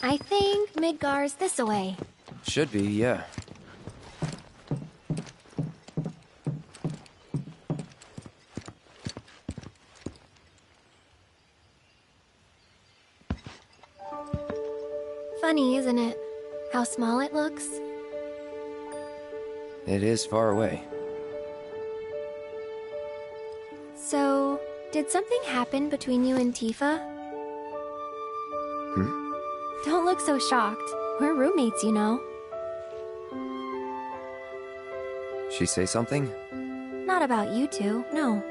I think Midgar's this away. Should be, yeah. Funny, isn't it? How small it looks? It is far away. So, did something happen between you and Tifa? Don't look so shocked. We're roommates, you know. She say something? Not about you two, no.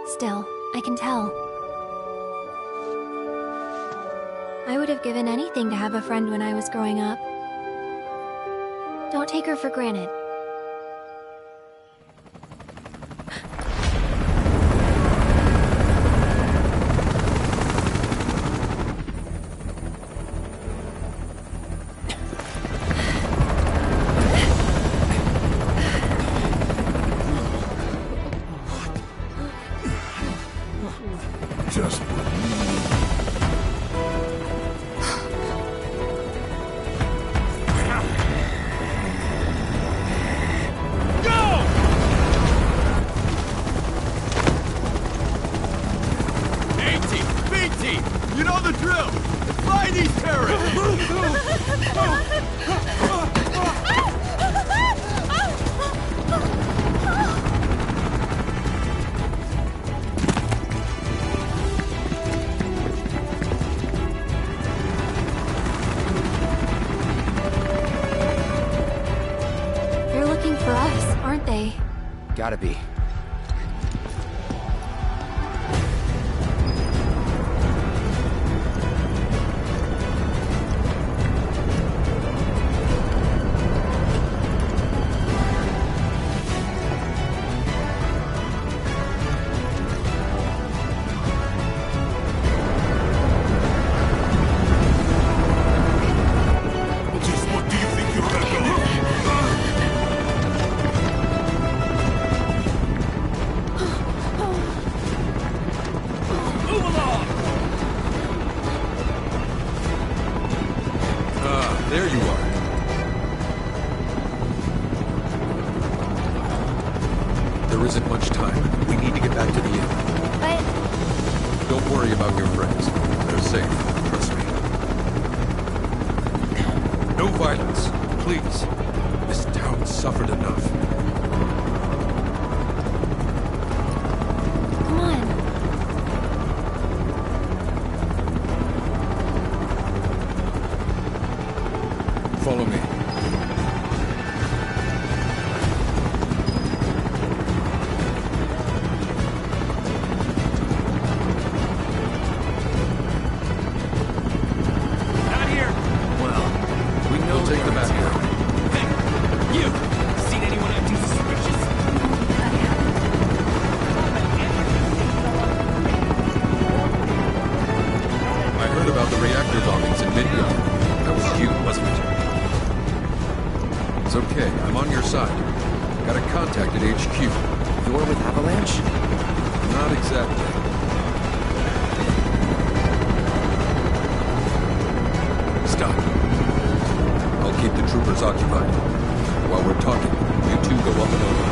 Still, I can tell. I would have given anything to have a friend when I was growing up. Don't take her for granted. Just you know the drill! Find these terrorists! They're looking for us, aren't they? Gotta be. There you are. There isn't much time. We need to get back to the inn. But... Don't worry about your friends. They're safe. Trust me. No violence. Please. This town suffered enough. Come on. Follow me. Not here. Well, we know We'll take them back here. Hey, you. Seen anyone acting suspicious? I heard about the reactor bombings in Midgar. That was you, wasn't it? It's okay. I'm on your side. Got a contact at HQ. You're with Avalanche? Not exactly. Stop. I'll keep the troopers occupied. While we're talking, you two go up and over.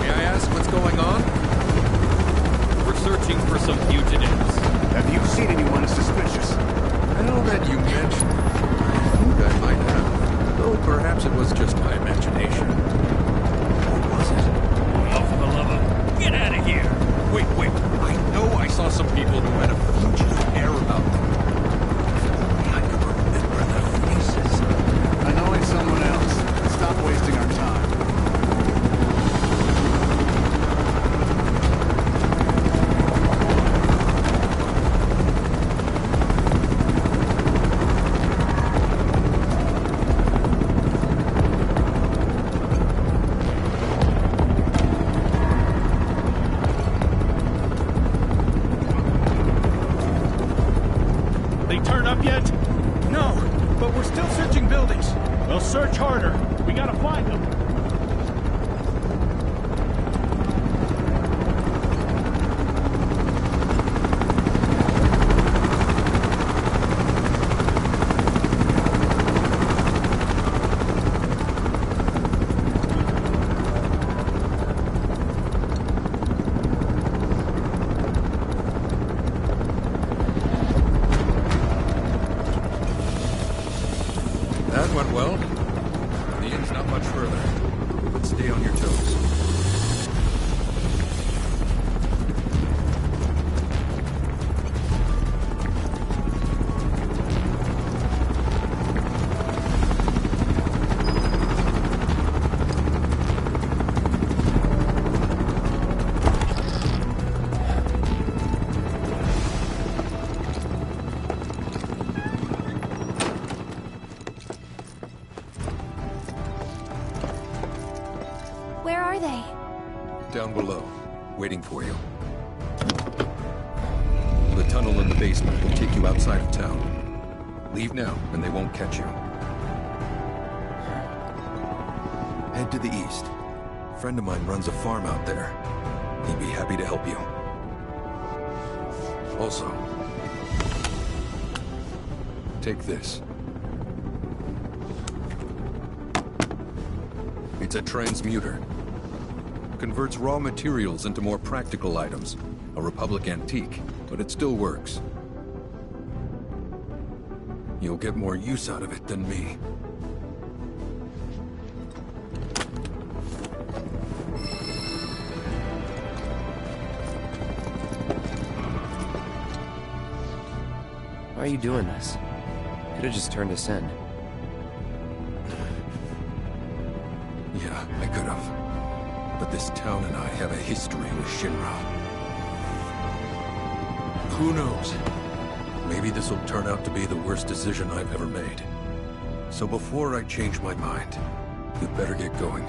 May I ask what's going on? We're searching for some fugitives. have you seen anyone Search harder. We gotta find them. That went well. The inn's not much further, but stay on your toes. Where are they? Down below, waiting for you. The tunnel in the basement will take you outside of town. Leave now, and they won't catch you. Head to the east. A friend of mine runs a farm out there. He'd be happy to help you. Also, take this. It's a transmuter. Converts raw materials into more practical items. A Republic antique, but it still works. You'll get more use out of it than me. Why are you doing this? Could have just turned us in. Yeah, I could have. But this town and I have a history with Shinra. Who knows? Maybe this will turn out to be the worst decision I've ever made. So before I change my mind, you'd better get going.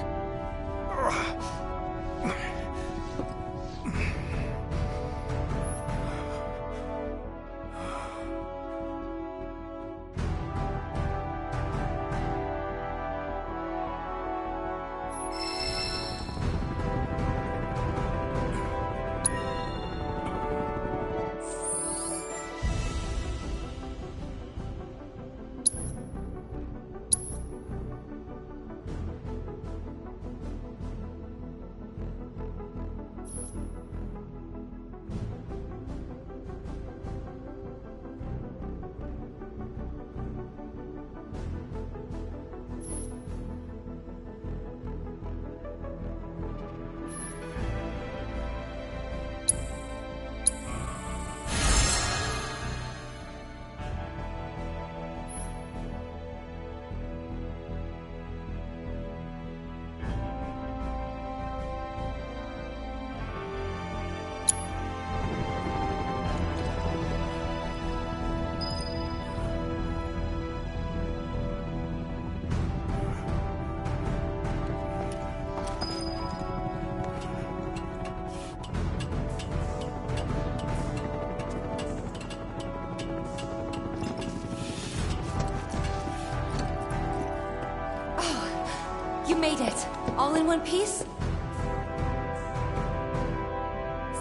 You made it. All in one piece?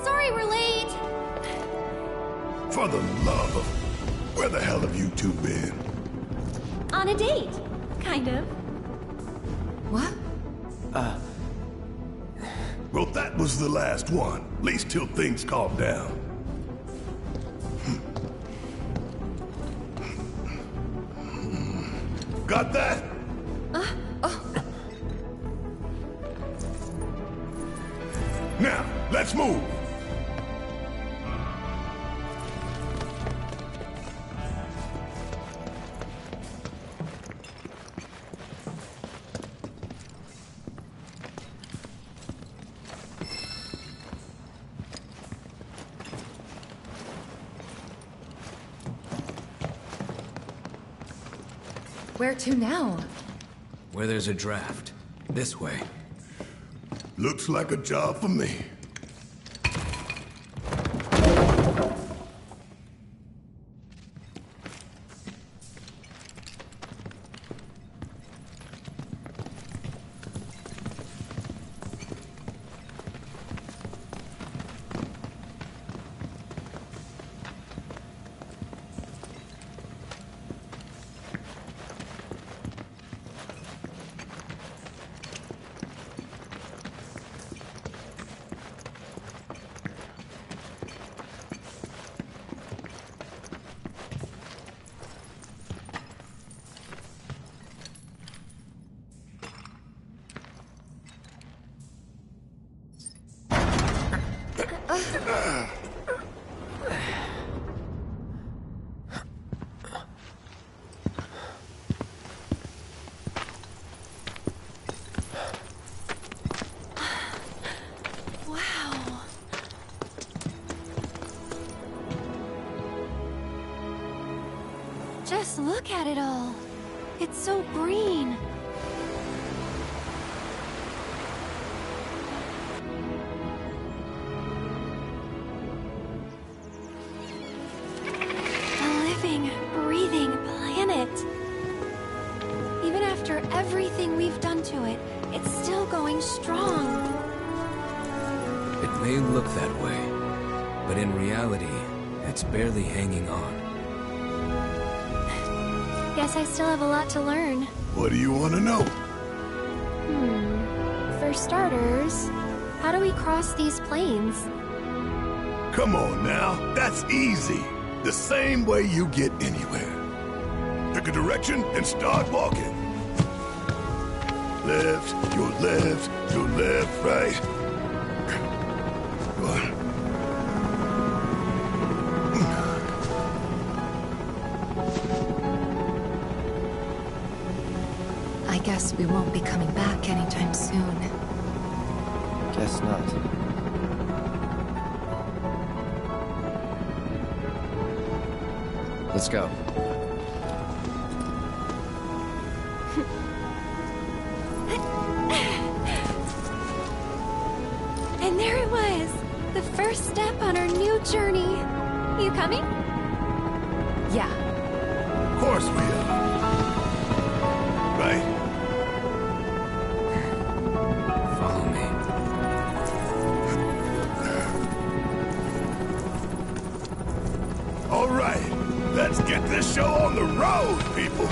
Sorry we're late. For the love of... Where the hell have you two been? On a date. Kind of. What? Well, that was the last one. At least till things calm down. Got that? Now, let's move. Where to now? Where there's a draft. This way. Looks like a job for me. Wow. Just look at it all. It's so green. A living, breathing planet. Even after everything we've done to it, it's still going strong. It may look that way, but in reality, it's barely hanging on. Guess I still have a lot to learn. What do you want to know? For starters, how do we cross these plains? Come on now, that's easy. The same way you get anywhere. Pick a direction and start walking. Left, your left, your left, right. I guess we won't be coming back anytime soon. Guess not. Let's go. And there it was! The first step on our new journey. You coming? Yeah. Of course we are. Right. Follow me. All right, let's get this show on the road, people.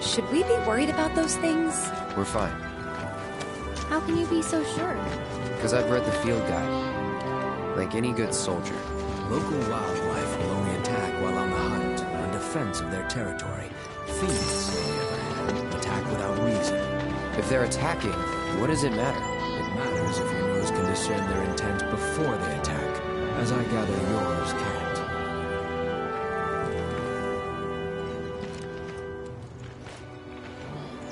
Should we be worried about those things? We're fine. How can you be so sure? Because I've read the field guide. Like any good soldier. Local wildlife will only attack while on the hunt or in defense of their territory. Fiends, on the other hand, attack without reason. If they're attacking, what does it matter? It matters if your nose can discern their intent before they attack, as I gather yours can't.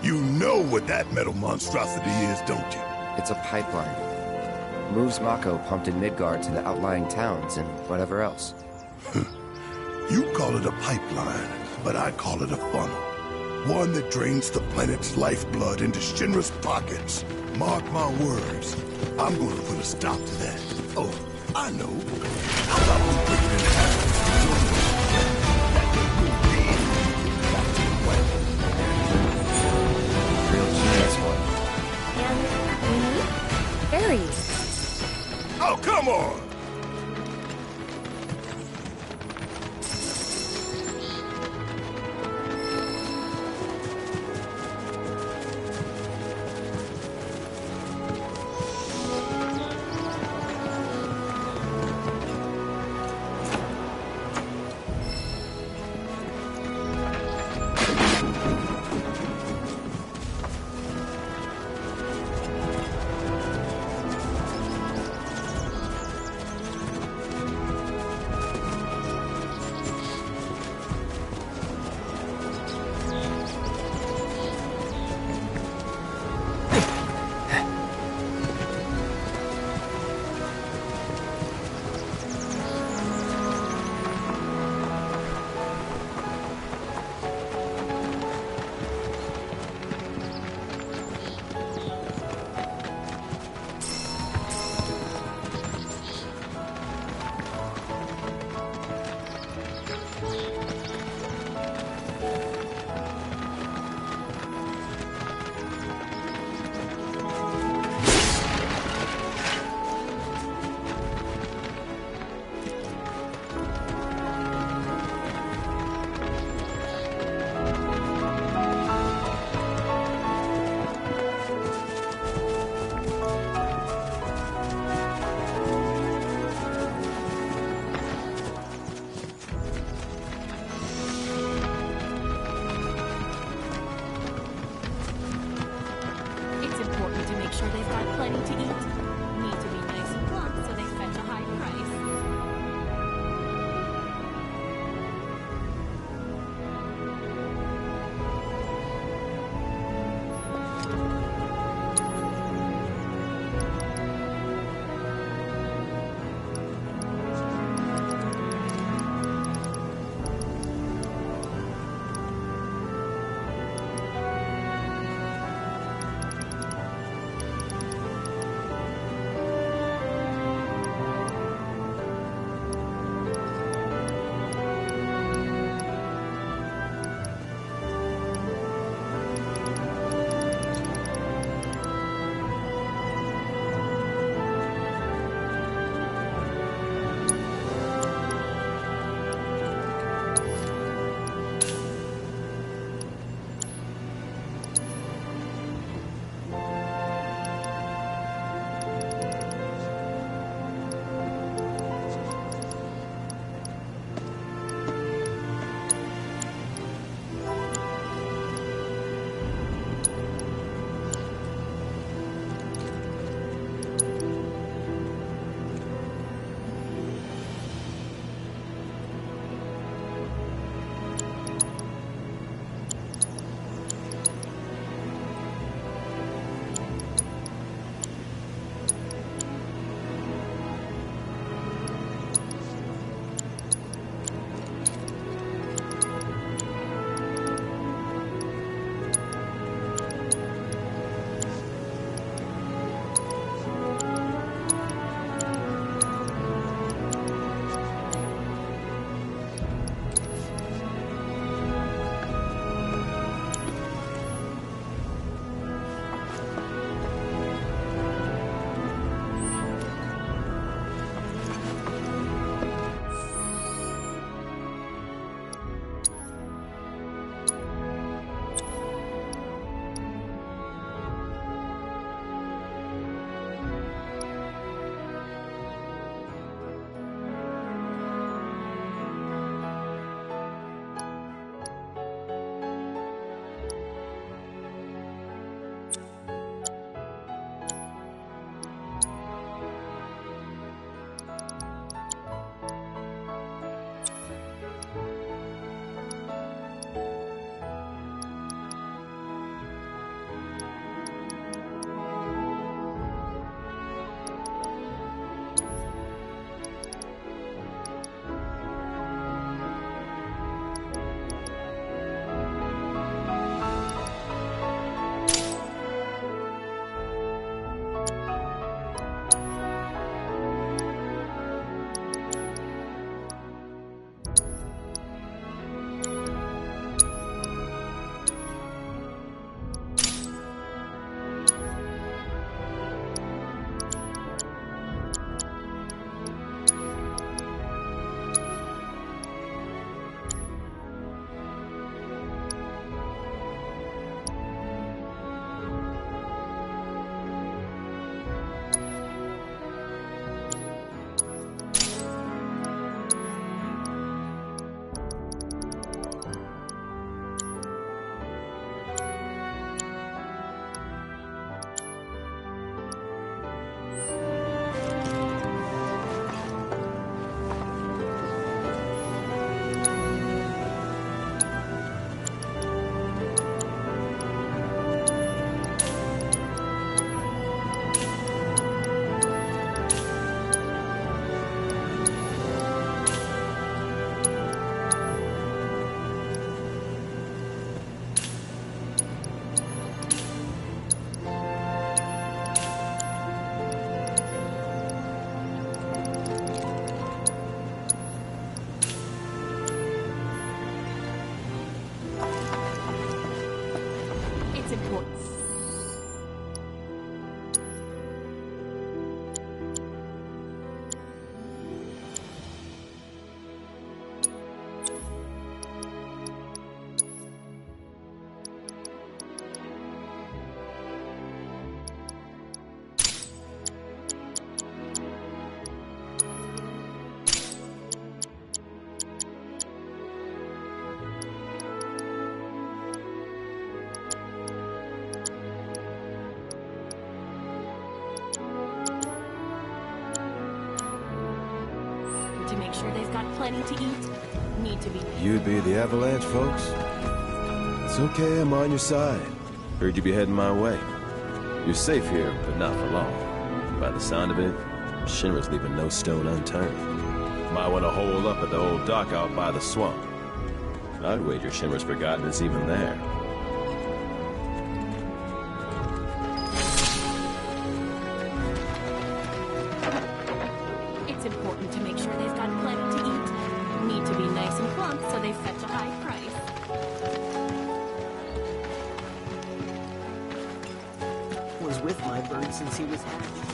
You know what that metal monstrosity is, don't you? It's a pipeline. Moves Mako pumped in Midgard to the outlying towns and whatever else. You call it a pipeline, but I call it a funnel. One that drains the planet's lifeblood into Shinra's pockets. Mark my words, I'm gonna put a stop to that. Oh, I know. How about we break it in half? Real genius one. And me? Very. Oh, come on! To make sure they've got plenty to eat, need to be... You'd be the Avalanche, folks? It's okay, I'm on your side. Heard you be heading my way. You're safe here, but not for long. By the sound of it, Shinra's leaving no stone unturned. Might want to hole up at the old dock out by the swamp. I'd wager Shinra's forgotten it's even there. It's important to make sure they've got plenty to eat. Need to be nice and plump so they fetch a high price. Was with my bird since he was hatched.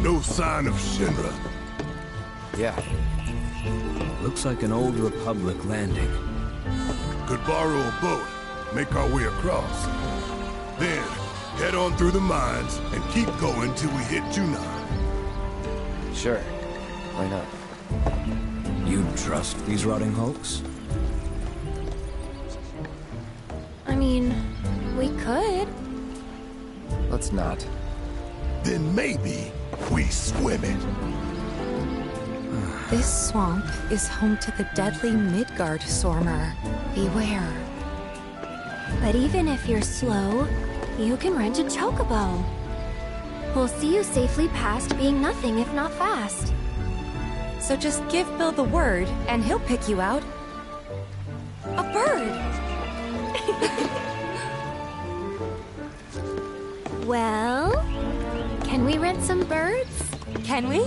No sign of Shinra. Yeah. Looks like an old Republic landing. Could borrow a boat, make our way across. Then, head on through the mines and keep going till we hit Junon. Sure. Why not? You trust these rotting hulks? I mean, we could. Let's not. Then maybe we swim it. This swamp is home to the deadly Midgard Stormer. Beware. But even if you're slow, you can rent a chocobo. We'll see you safely past being nothing if not fast. So just give Bill the word, and he'll pick you out. A Well, can we rent some birds? Can we?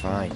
Fine.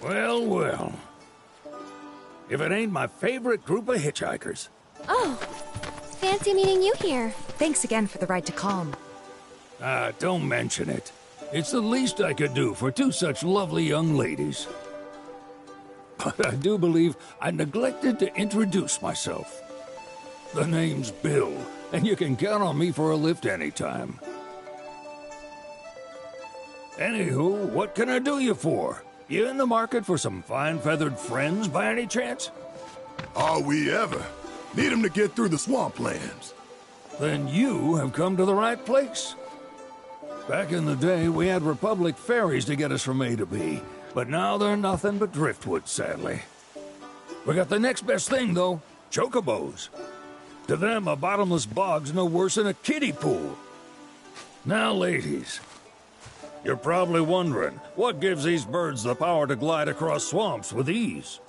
Well, well. If it ain't my favorite group of hitchhikers. Oh, fancy meeting you here. Thanks again for the ride to Calm. Don't mention it. It's the least I could do for two such lovely young ladies. But I do believe I neglected to introduce myself. The name's Bill, and you can count on me for a lift anytime. Anywho, what can I do you for? You in the market for some fine-feathered friends by any chance? Are we ever? Need 'em to get through the swamplands. Then you have come to the right place. Back in the day, we had Republic ferries to get us from A to B, but now they're nothing but driftwood, sadly. We got the next best thing, though, chocobos. To them, a bottomless bog's no worse than a kiddie pool. Now, ladies, you're probably wondering, what gives these birds the power to glide across swamps with ease?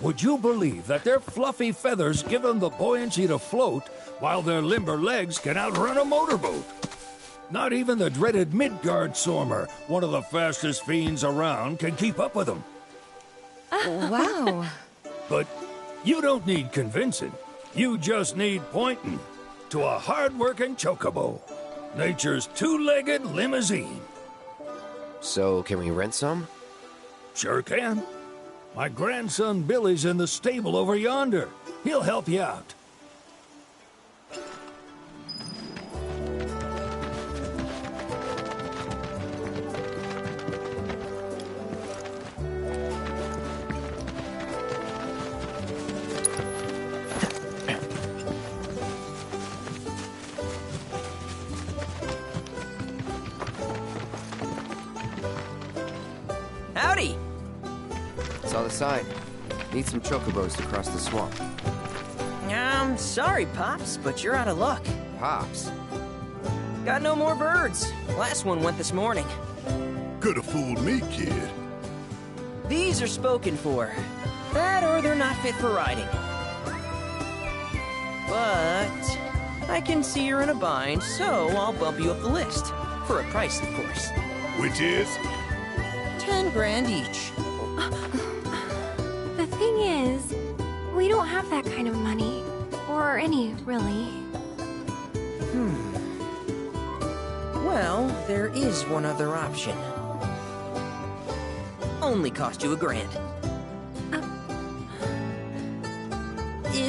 Would you believe that their fluffy feathers give them the buoyancy to float, while their limber legs can outrun a motorboat? Not even the dreaded Midgard Sormer, one of the fastest fiends around, can keep up with them. Wow. But you don't need convincing. You just need pointing to a hard-working chocobo. Nature's two-legged limousine. So, can we rent some? Sure can. My grandson Billy's in the stable over yonder. He'll help you out. Howdy! Saw the sign. Need some chocobos to cross the swamp. Sorry, Pops, but you're out of luck. Pops? Got no more birds. Last one went this morning. Could've fooled me, kid. These are spoken for. That or they're not fit for riding. But I can see you're in a bind, so I'll bump you up the list. For a price, of course. Which is? 10 grand each. The thing is, we don't have that kind of money. Or any, really. Well, there is one other option. Only cost you $1,000.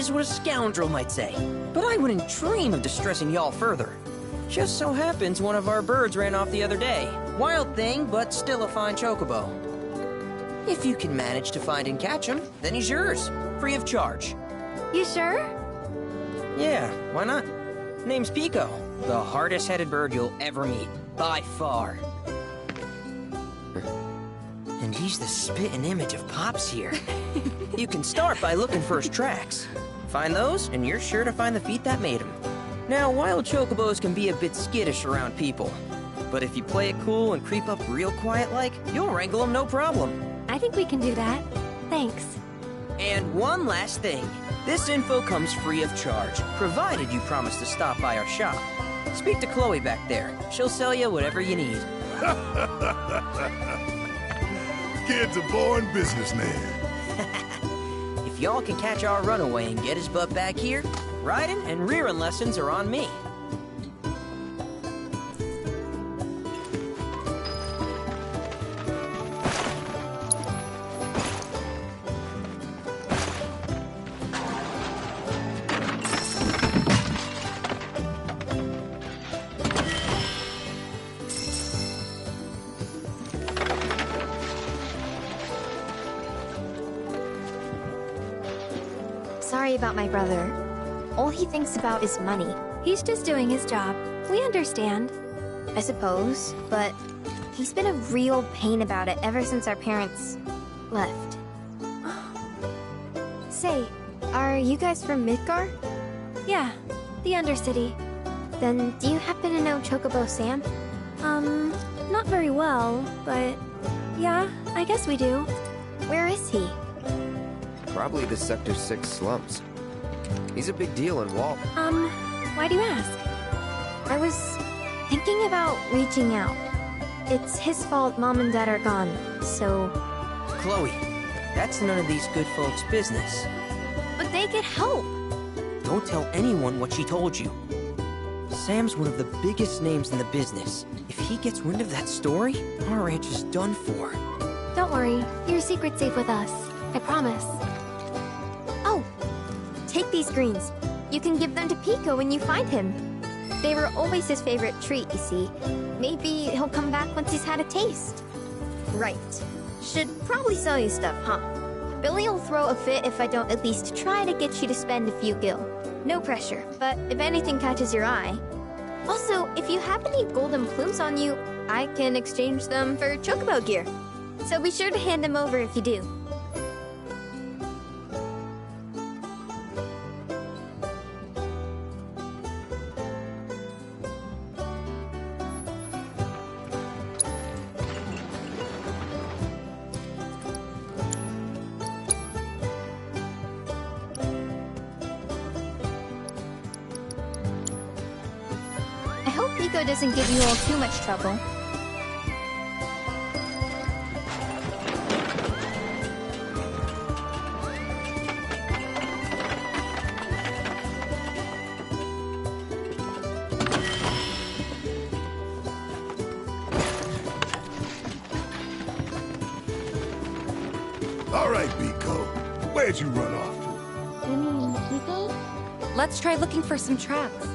is what a scoundrel might say. But I wouldn't dream of distressing y'all further. Just so happens one of our birds ran off the other day. Wild thing, but still a fine chocobo. If you can manage to find and catch him, then he's yours, free of charge. You sure? Yeah, why not? Name's Pico, the hardest-headed bird you'll ever meet, by far. And he's the spitting image of Pops here. You can start by looking for his tracks. Find those, and you're sure to find the feet that made him. Now, wild chocobos can be a bit skittish around people. But if you play it cool and creep up real quiet-like, you'll wrangle them no problem. I think we can do that. Thanks. And one last thing. This info comes free of charge, provided you promise to stop by our shop. Speak to Chloe back there. She'll sell you whatever you need. Kid's a born businessman. If y'all can catch our runaway and get his butt back here, riding and rearing lessons are on me. Sorry about my brother. All he thinks about is money. He's just doing his job. We understand. I suppose, but he's been a real pain about it ever since our parents left. Say, are you guys from Midgar? Yeah, the Undercity. Then do you happen to know Chocobo Sam? Not very well, but yeah, I guess we do. Where is he? Probably the Sector 6 slums. He's a big deal in Walt. Why do you ask? I was thinking about reaching out. It's his fault Mom and Dad are gone, so... Chloe, that's none of these good folks' business. But they get help! Don't tell anyone what she told you. Sam's one of the biggest names in the business. If he gets wind of that story, our ranch is done for. Don't worry, your secret's safe with us. I promise. Oh, take these greens. You can give them to Pico when you find him. They were always his favorite treat, you see. Maybe he'll come back once he's had a taste. Right. Should probably sell you stuff, huh? Billy'll throw a fit if I don't at least try to get you to spend a few gil. No pressure, but if anything catches your eye. Also, if you have any golden plumes on you, I can exchange them for chocobo gear. So be sure to hand them over if you do. I hope Pico doesn't give you all too much trouble. All right, Pico. Where'd you run off to? You mean Pico? Let's try looking for some tracks.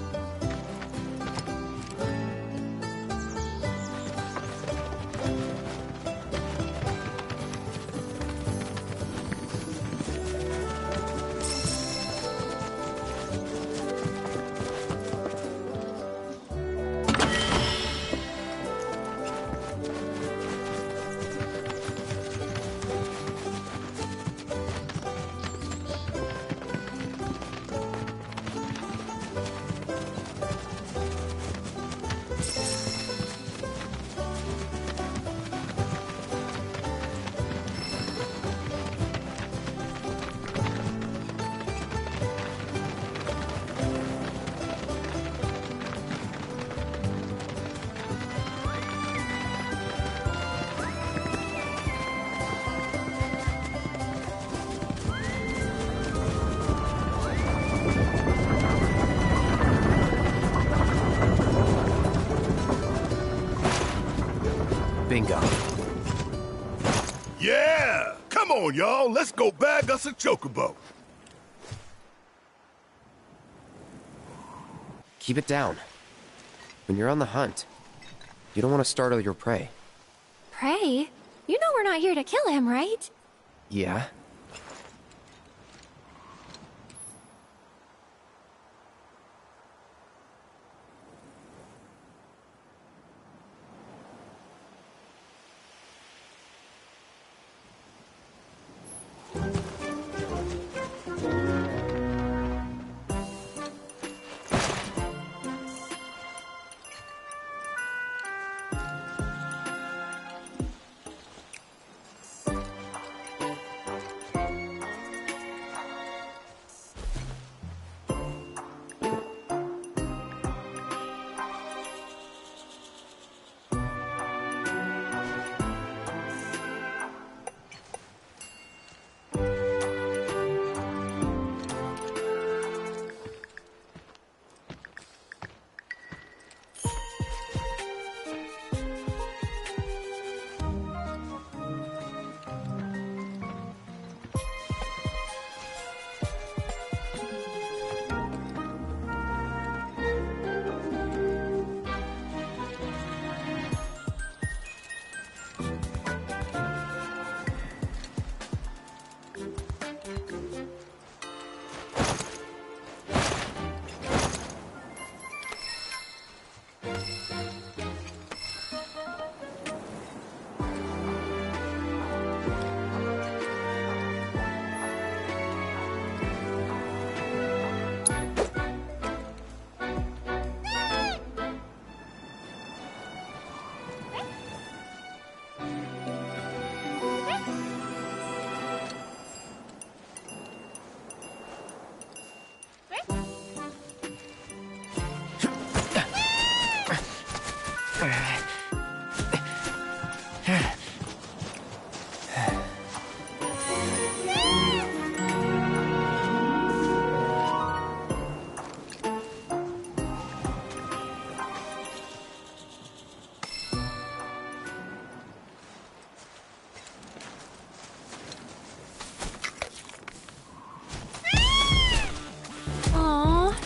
Bingo. Yeah! Come on, y'all. Let's go bag us a chocobo. Keep it down. When you're on the hunt, you don't want to startle your prey. Prey? You know we're not here to kill him, right? Yeah?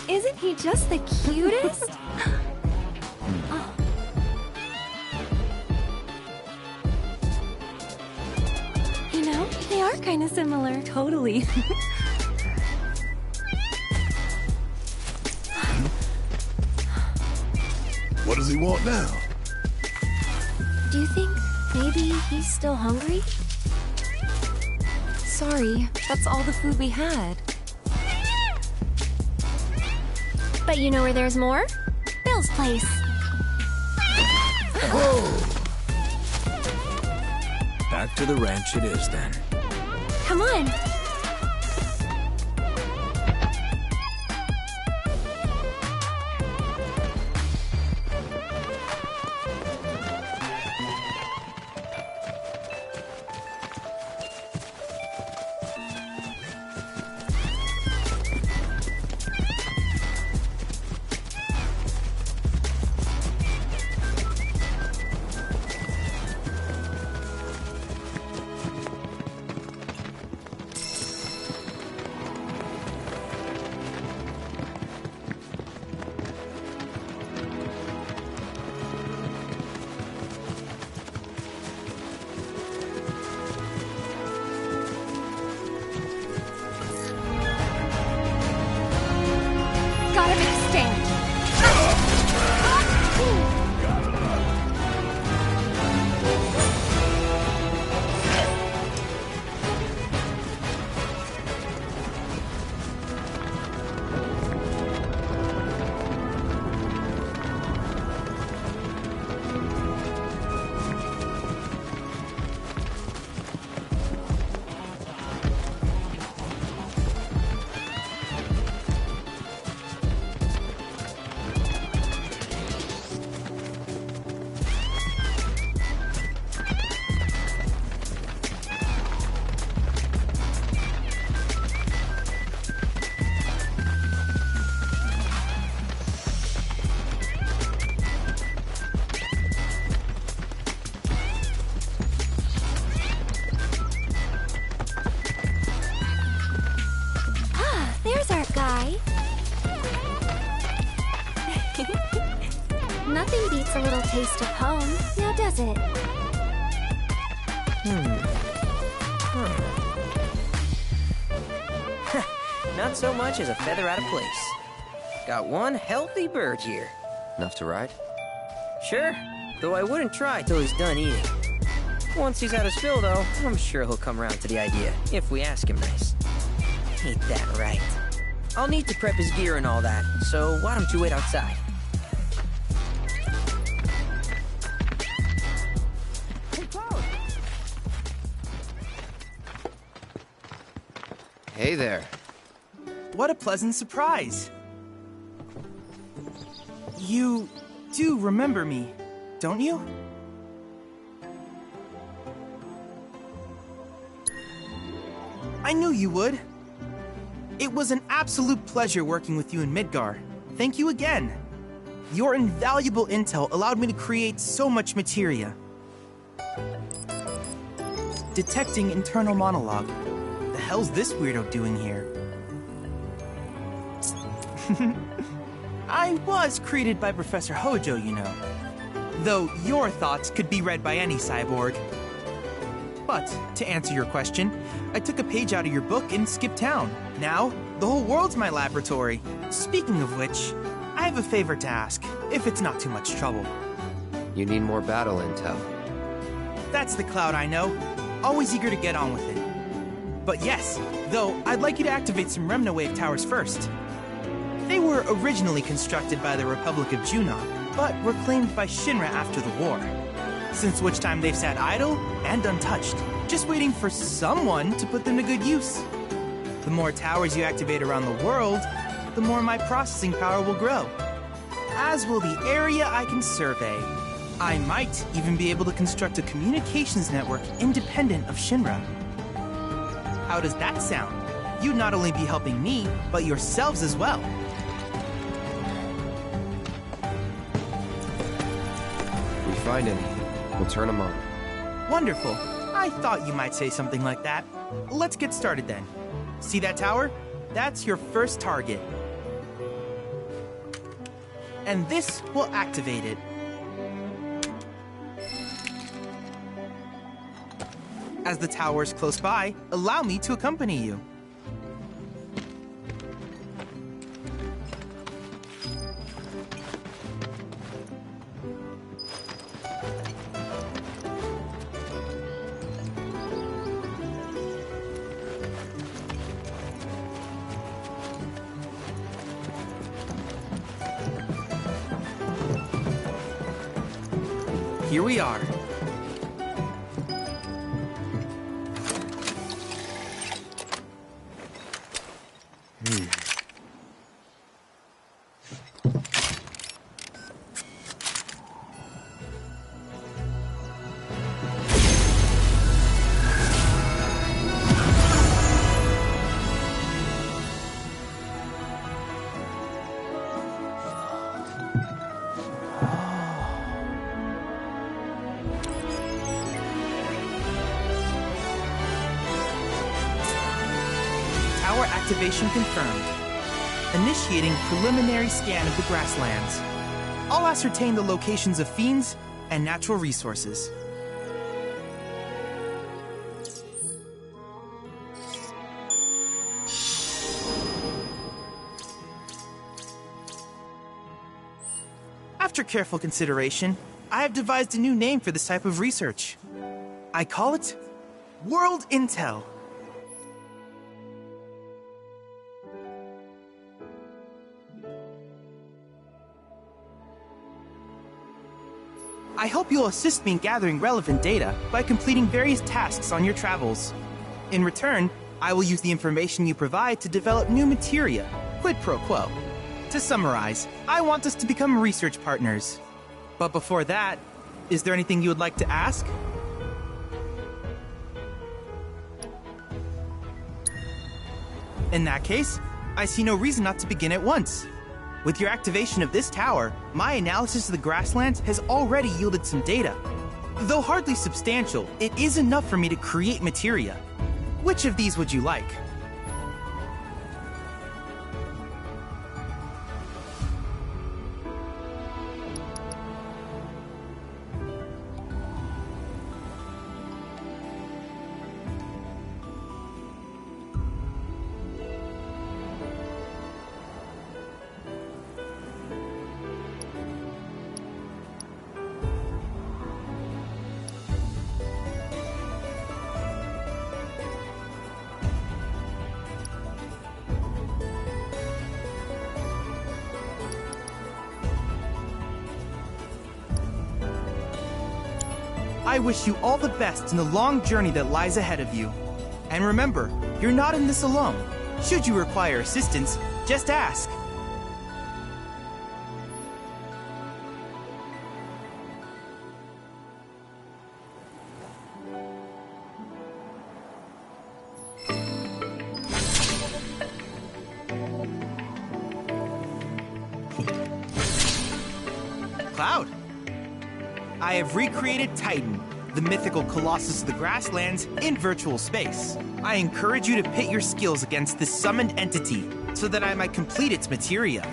Isn't he just the cutest? Oh. You know, they are kind of similar. Totally. What does he want now? Do you think maybe he's still hungry? Sorry, that's all the food we had. But you know where there's more? Bill's place. Back to the ranch it is, then. Come on. Nothing beats a little taste of home, now does it? Not so much as a feather out of place. Got one healthy bird here. Enough to ride? Sure, though I wouldn't try till he's done eating. Once he's had his fill, though, I'm sure he'll come around to the idea, if we ask him nice. Ain't that right? I'll need to prep his gear and all that, so why don't you wait outside? Hey there. What a pleasant surprise. You do remember me, don't you? I knew you would. It was an absolute pleasure working with you in Midgar. Thank you again. Your invaluable intel allowed me to create so much materia. Detecting internal monologue. The hell's this weirdo doing here? I was created by Professor Hojo, you know. Though your thoughts could be read by any cyborg. But, to answer your question, I took a page out of your book and skipped town. Now, the whole world's my laboratory. Speaking of which, I have a favor to ask, if it's not too much trouble. You need more battle intel. That's the Cloud I know. Always eager to get on with it. But yes, though, I'd like you to activate some Remnawave towers first. They were originally constructed by the Republic of Junon, but were claimed by Shinra after the war. Since which time they've sat idle and untouched, just waiting for someone to put them to good use. The more towers you activate around the world, the more my processing power will grow. As will the area I can survey. I might even be able to construct a communications network independent of Shinra. How does that sound? You'd not only be helping me, but yourselves as well. If we find any, we'll turn them on. Wonderful. I thought you might say something like that. Let's get started then. See that tower? That's your first target. And this will activate it. As the tower is close by, allow me to accompany you. Here we are. Activation confirmed. Initiating preliminary scan of the grasslands. I'll ascertain the locations of fiends and natural resources. After careful consideration, I have devised a new name for this type of research. I call it World Intel. I hope you'll assist me in gathering relevant data by completing various tasks on your travels. In return, I will use the information you provide to develop new materia, quid pro quo. To summarize, I want us to become research partners. But before that, is there anything you would like to ask? In that case, I see no reason not to begin at once. With your activation of this tower, my analysis of the grasslands has already yielded some data. Though hardly substantial, it is enough for me to create materia. Which of these would you like? I wish you all the best in the long journey that lies ahead of you. And remember, you're not in this alone. Should you require assistance, just ask. Cloud. I have recreated Titan, the mythical colossus of the grasslands, in virtual space. I encourage you to pit your skills against this summoned entity so that I might complete its materia.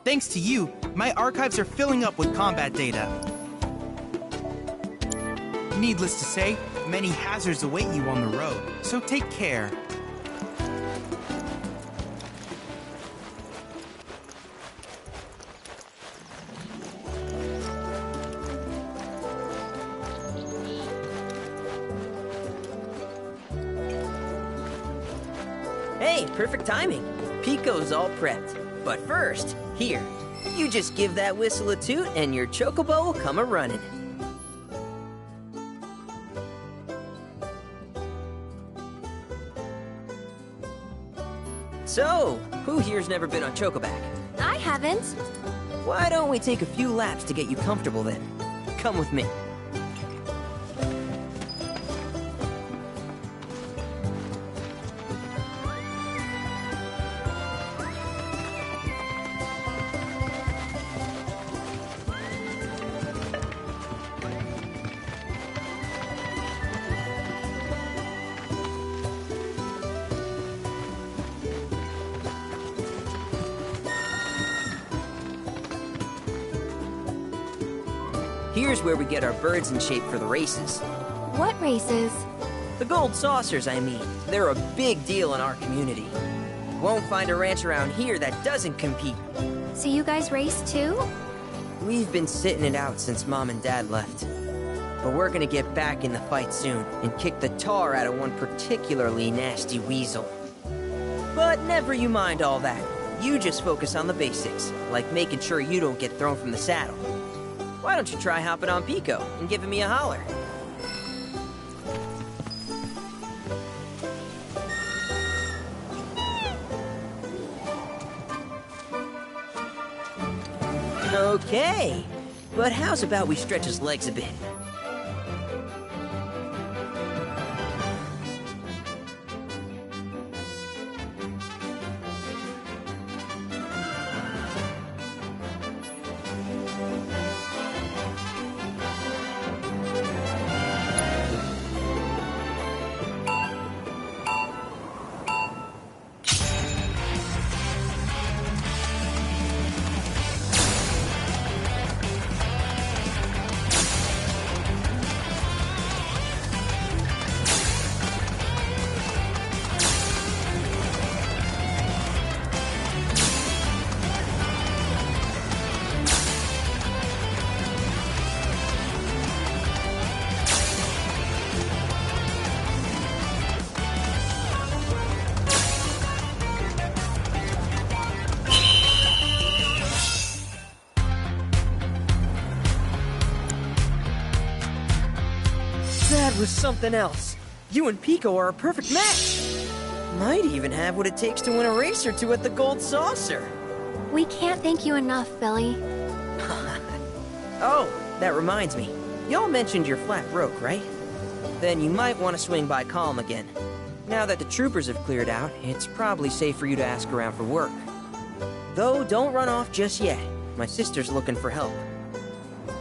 Thanks to you, my archives are filling up with combat data. Needless to say, many hazards await you on the road, so take care. Hey, perfect timing. Pico's all prepped. But first, here, you just give that whistle a toot and your chocobo will come a-running. So, who here's never been on Chocoback? I haven't. Why don't we take a few laps to get you comfortable then? Come with me. Here's where we get our birds in shape for the races. What races? The gold saucers, I mean. They're a big deal in our community. Won't find a ranch around here that doesn't compete. So you guys race too? We've been sitting it out since Mom and Dad left. But we're gonna get back in the fight soon and kick the tar out of one particularly nasty weasel. But never you mind all that. You just focus on the basics, like making sure you don't get thrown from the saddle. Why don't you try hopping on Pico and giving me a holler? Okay, but how's about we stretch his legs a bit? That was something else. You and Pico are a perfect match. Might even have what it takes to win a race or two at the Gold Saucer. We can't thank you enough, Billy. Oh, that reminds me. Y'all mentioned your flat broke, right? Then you might want to swing by Calm again. Now that the troopers have cleared out, it's probably safe for you to ask around for work. Though, don't run off just yet. My sister's looking for help.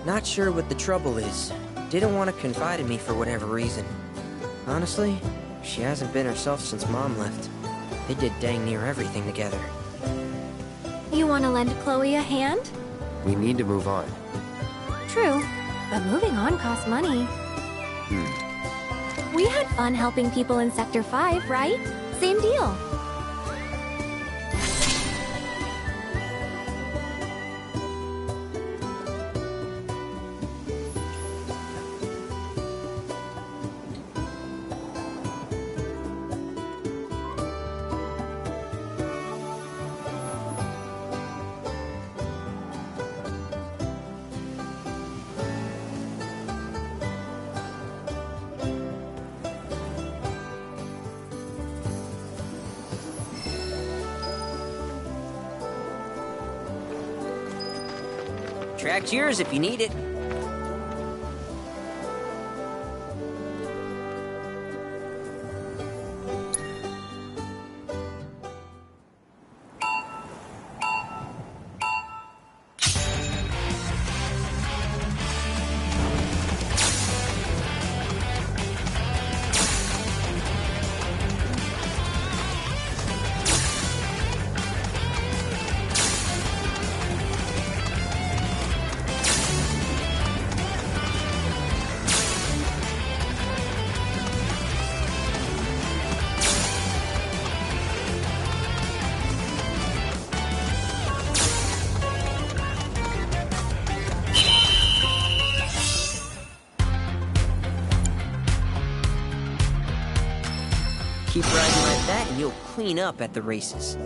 Not sure what the trouble is. Didn't want to confide in me for whatever reason. Honestly, she hasn't been herself since Mom left. They did dang near everything together. You want to lend Chloe a hand? We need to move on. True, but moving on costs money. We had fun helping people in Sector 5, right? Same deal. Track's yours if you need it. That and you'll clean up at the races.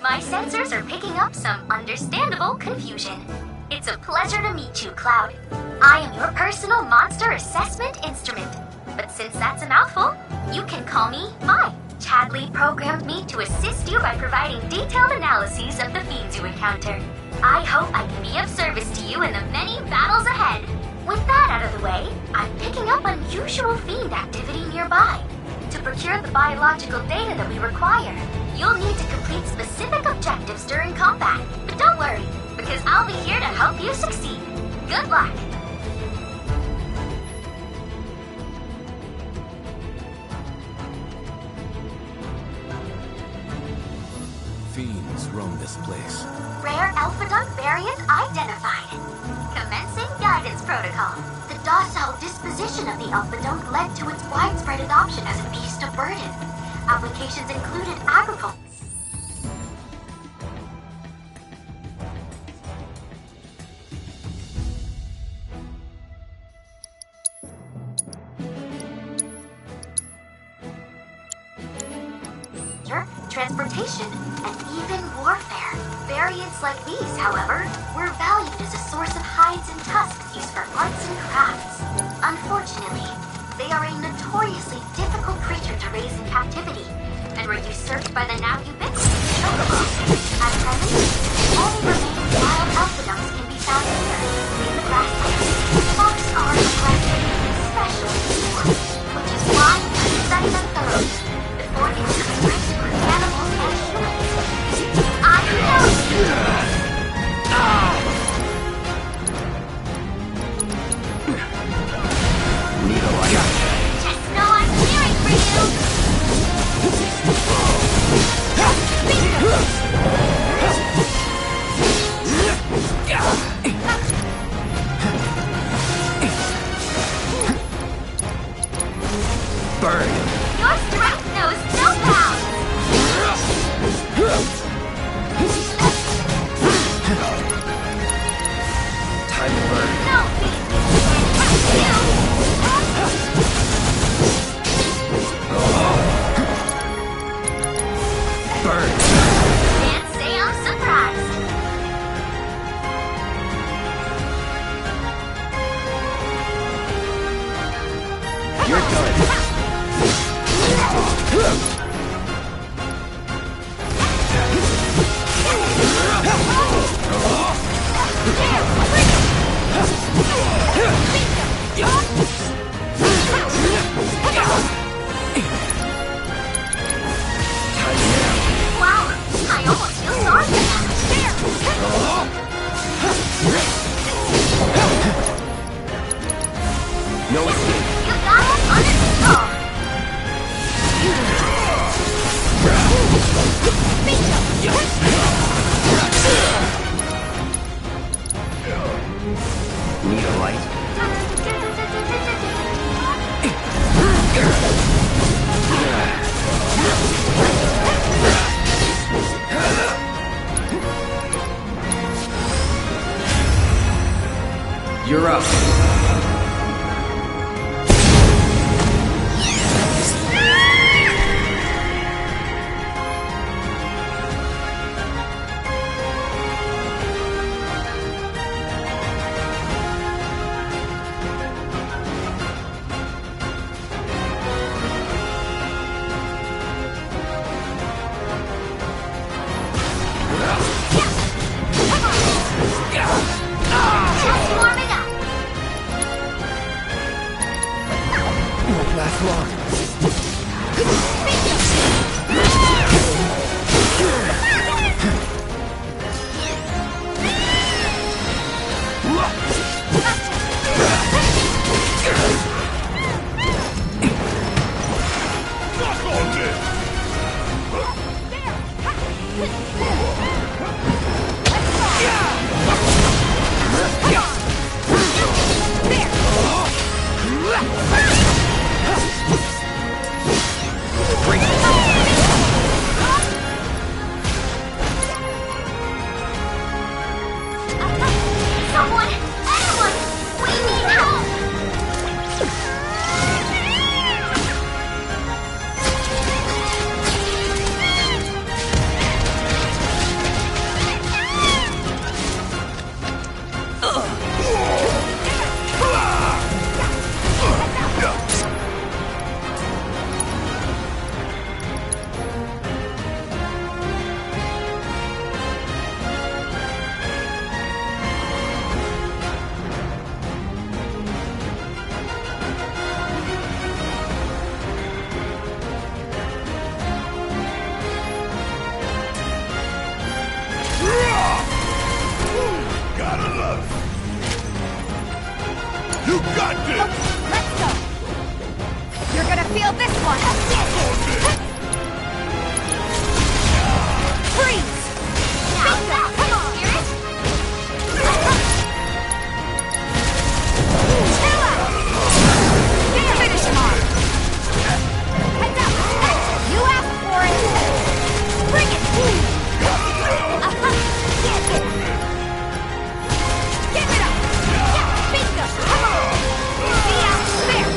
My sensors are picking up some understandable confusion. It's a pleasure to meet you, Cloud. I am your personal monster assessment instrument. But since that's a mouthful, you can call me Vi. Chadley programmed me to assist you by providing detailed analyses of the fiends you encounter. I hope I can be of service to you in the many battles ahead. With that out of the way, I'm picking up unusual fiend activity nearby. To procure the biological data that we require, you'll need to complete specific objectives during combat. But don't worry, because I'll be here to help you succeed. Good luck! Fiends roam this place. Rare Alphadunk variant identified. Commencing guidance protocol. The docile disposition of the Alphadunk led to its widespread adoption as a beast of burden. Applications included agriculture. Transportation, and even warfare. Variants like these, however, were valued as a source of hides and tusks used for arts and crafts. Unfortunately, they are a notoriously difficult creature to raise in captivity, and were usurped by the now ubiquitous chocobo. At present, only remaining wild alphadunks can be found here, in the grasslands. Fox are aggressive, especially warm, which is why I study them thoroughly before introducing animals and humans. I know you! Just know I'm cheering for you! Burn! Your strength knows no bounds! Time to burn. No, Burn! can't say I'm surprised. You're done. Wow, I almost feel sorry for them. No escape. You got it under control. Need a light? You're up. Just warming up. Won't last long. Someone, anyone, we need help. You got this! Okay, let's go! You're gonna feel this one! Freeze! Bingo! Come on! Spirit! Chill out! There! Finish him off! Heads up! You asked for it! Bring it! Give it up! Yeah! Bingo! Come on! See out there!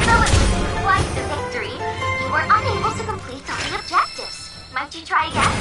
Though it was quite the victory, you were unable to complete all the objectives. Might you try again?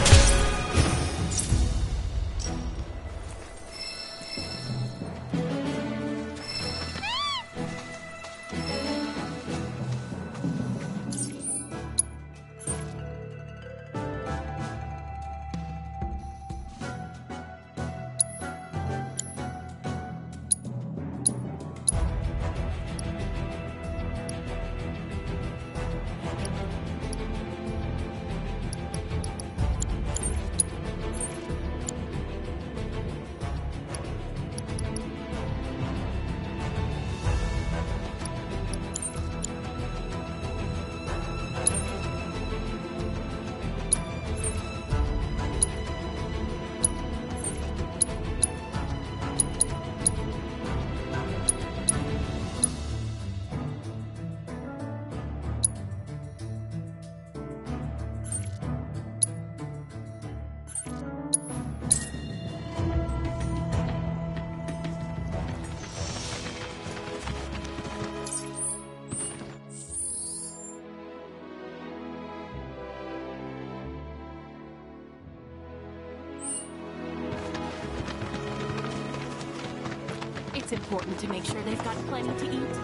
It's important to make sure they've got plenty to eat.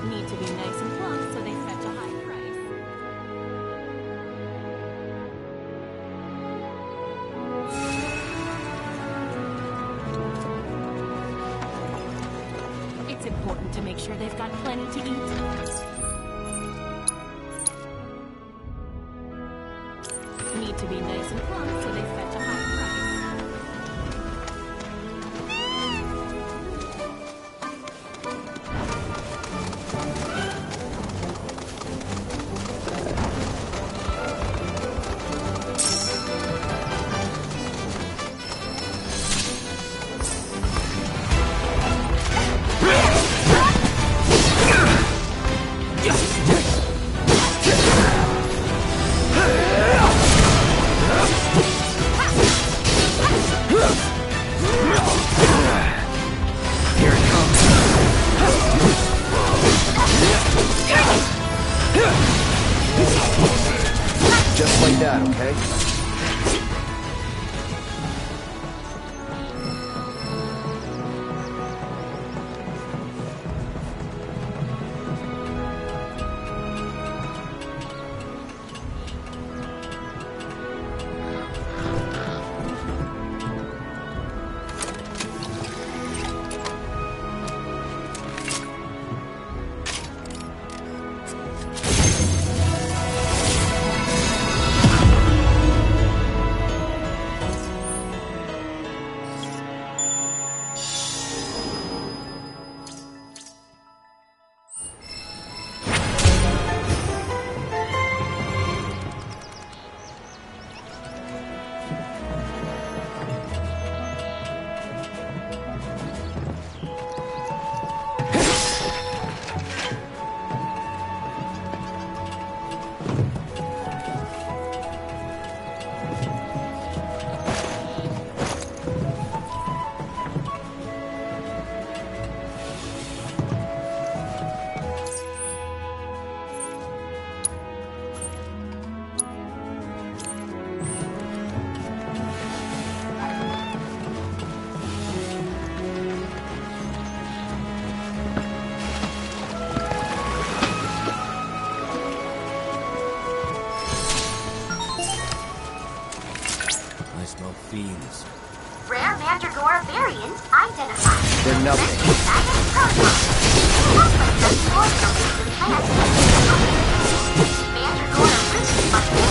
Need to be nice and plump, so they fetch a high price. It's important to make sure they've got plenty to eat. Need to be nice and plump, so they fetch a high price. Just like that, okay? Fiends. Rare Mandragora variant identified. They're nothing. Mandragora roots must be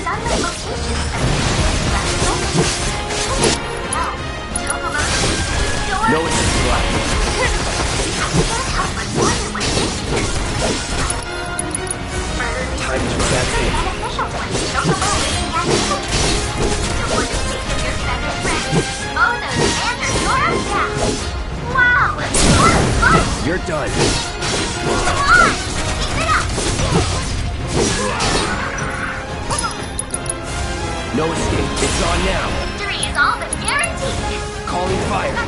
sunlit locations of chocobo waiting at the gate. So for the sake of your feathered friends, mow those Mandradora down. Wow, you're fun! You're done. Come on! Keep it up! No escape. It's on now. Victory is all but guaranteed. Calling fire.